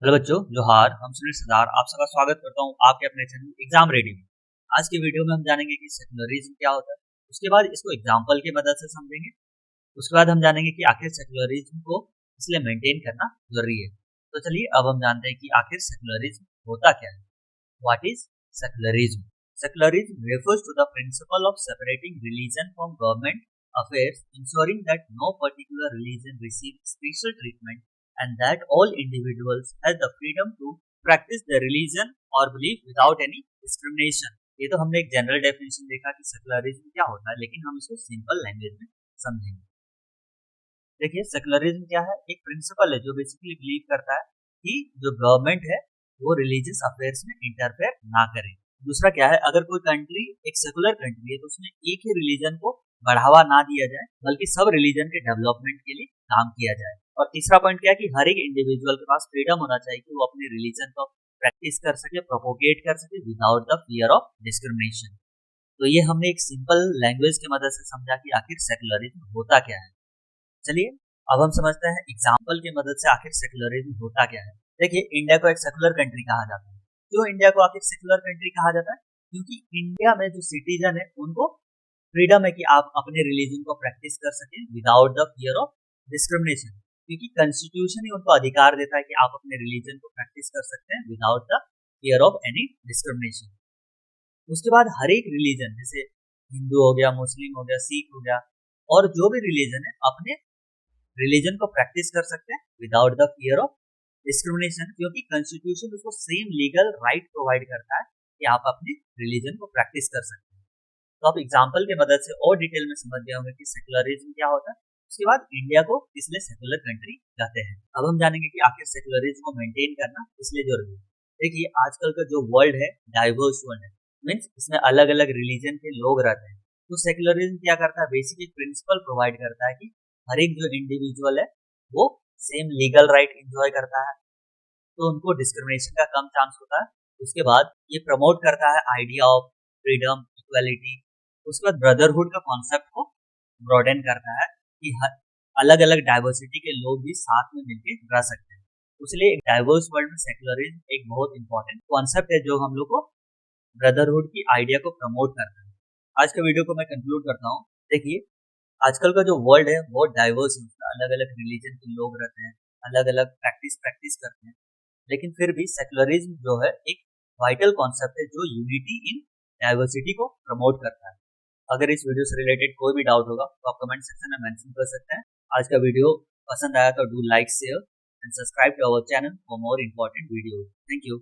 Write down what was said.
Hello बच्चों, जोहार। हम सुनील सरदार आप सबका स्वागत करता हूं आपके अपने चैनल एग्जाम रेडी में। आज की वीडियो में हम जानेंगे कि सेकुलरिज्म क्या होता है। उसके बाद इसको एग्जाम्पल की मदद से समझेंगे। उसके बाद हम जानेंगे कि आखिर सेकुलरिज्म को इसलिए मेंटेन करना जरूरी है। तो चलिए अब हम जानते हैं कि आखिर सेकुलरिज्म होता क्या है। What is secularism? Secularism refers to the principle of separating religion from government affairs, ensuring that no particular religion receives special treatment and that all individuals have the freedom to practice their religion or belief without any discrimination। ये तो हमने एक general definition देखा कि secularism क्या होता है, लेकिन हम इसको सिंपल लैंग्वेज में समझेंगे। देखिए, सेकुलरिज्म क्या है? एक प्रिंसिपल है जो बेसिकली बिलीव करता है कि जो गवर्नमेंट है वो रिलीजियस अफेयर्स में इंटरफेयर ना करे। दूसरा क्या है, अगर कोई कंट्री एक सेकुलर कंट्री है तो उसमें एक ही रिलीजन को बढ़ावा ना दिया जाए, बल्कि सब रिलीजन के डेवलपमेंट के लिए काम किया जाए। और तीसरा पॉइंट क्या है कि हर एक इंडिविजुअल के पास फ्रीडम होना चाहिए कि वो अपने रिलीजन को प्रैक्टिस कर सके, प्रोपोगेट कर सके without the fear of discrimination. तो ये हमने एक सिंपल लैंग्वेज की मदद से समझा कि आखिर सेकुलरिज्म होता क्या है। चलिए अब हम समझते हैं एग्जाम्पल की मदद से आखिर सेकुलरिज्म होता क्या है। देखिए, इंडिया को एक सेकुलर कंट्री कहा जाता है। क्यों इंडिया को आखिर सेकुलर कंट्री कहा जाता है? क्योंकि इंडिया में जो सिटीजन है उनको फ्रीडम है कि आप अपने रिलीजन को प्रैक्टिस कर सकें without the fear of discrimination. क्योंकि कॉन्स्टिट्यूशन ही उनको अधिकार देता है कि आप अपने रिलीजन को प्रैक्टिस कर सकते हैं without the fear of any discrimination. उसके बाद हर एक रिलीजन, जैसे हिंदू हो गया, मुस्लिम हो गया, सिख हो गया, और जो भी रिलीजन है अपने रिलीजन को प्रैक्टिस कर सकते हैं without the fear of discrimination, क्योंकि कॉन्स्टिट्यूशन उसको सेम लीगल राइट प्रोवाइड करता है कि आप अपने रिलीजन को प्रैक्टिस कर सकते हैं। तो आप एग्जाम्पल की मदद से और डिटेल में समझ गए होंगे कि सेकुलरिज्म क्या होता है। उसके बाद इंडिया को इसलिए सेकुलर कंट्री कहते हैं। अब हम जानेंगे कि आखिर सेकुलरिज्म को मेंटेन करना इसलिए जरूरी है। देखिए, आजकल का जो वर्ल्ड है डाइवर्स वर्ल्ड है, मीन्स इसमें अलग अलग रिलीजन के लोग रहते हैं। तो सेकुलरिज्म क्या करता है, बेसिक एक प्रिंसिपल प्रोवाइड करता है कि हर एक जो इंडिविजुअल है वो सेम लीगल राइट एंजॉय करता है, तो उनको डिस्क्रिमिनेशन का कम चांस होता है। उसके बाद ये प्रमोट करता है आइडिया ऑफ फ्रीडम, इक्वालिटी। उसके बाद ब्रदरहुड का कॉन्सेप्ट को ब्रॉडन करता है कि अलग अलग डाइवर्सिटी के लोग भी साथ में मिलकर रह सकते हैं। इसलिए एक डाइवर्स वर्ल्ड में सेकुलरिज्म एक बहुत इंपॉर्टेंट कॉन्सेप्ट है जो हम लोग को ब्रदरहुड की आइडिया को प्रमोट करता है। आज के वीडियो को मैं कंक्लूड करता हूँ। देखिए, आजकल का जो वर्ल्ड है बहुत डाइवर्स है, अलग अलग रिलीजन के लोग रहते हैं, अलग अलग प्रैक्टिस करते हैं, लेकिन फिर भी सेकुलरिज्म जो है एक वाइटल कॉन्सेप्ट है जो यूनिटी इन डाइवर्सिटी को प्रमोट करता है। अगर इस वीडियो से रिलेटेड कोई भी डाउट होगा तो आप कमेंट सेक्शन में मेंशन कर सकते हैं। आज का वीडियो पसंद आया तो do like, share and subscribe to our channel for more important video. Thank you.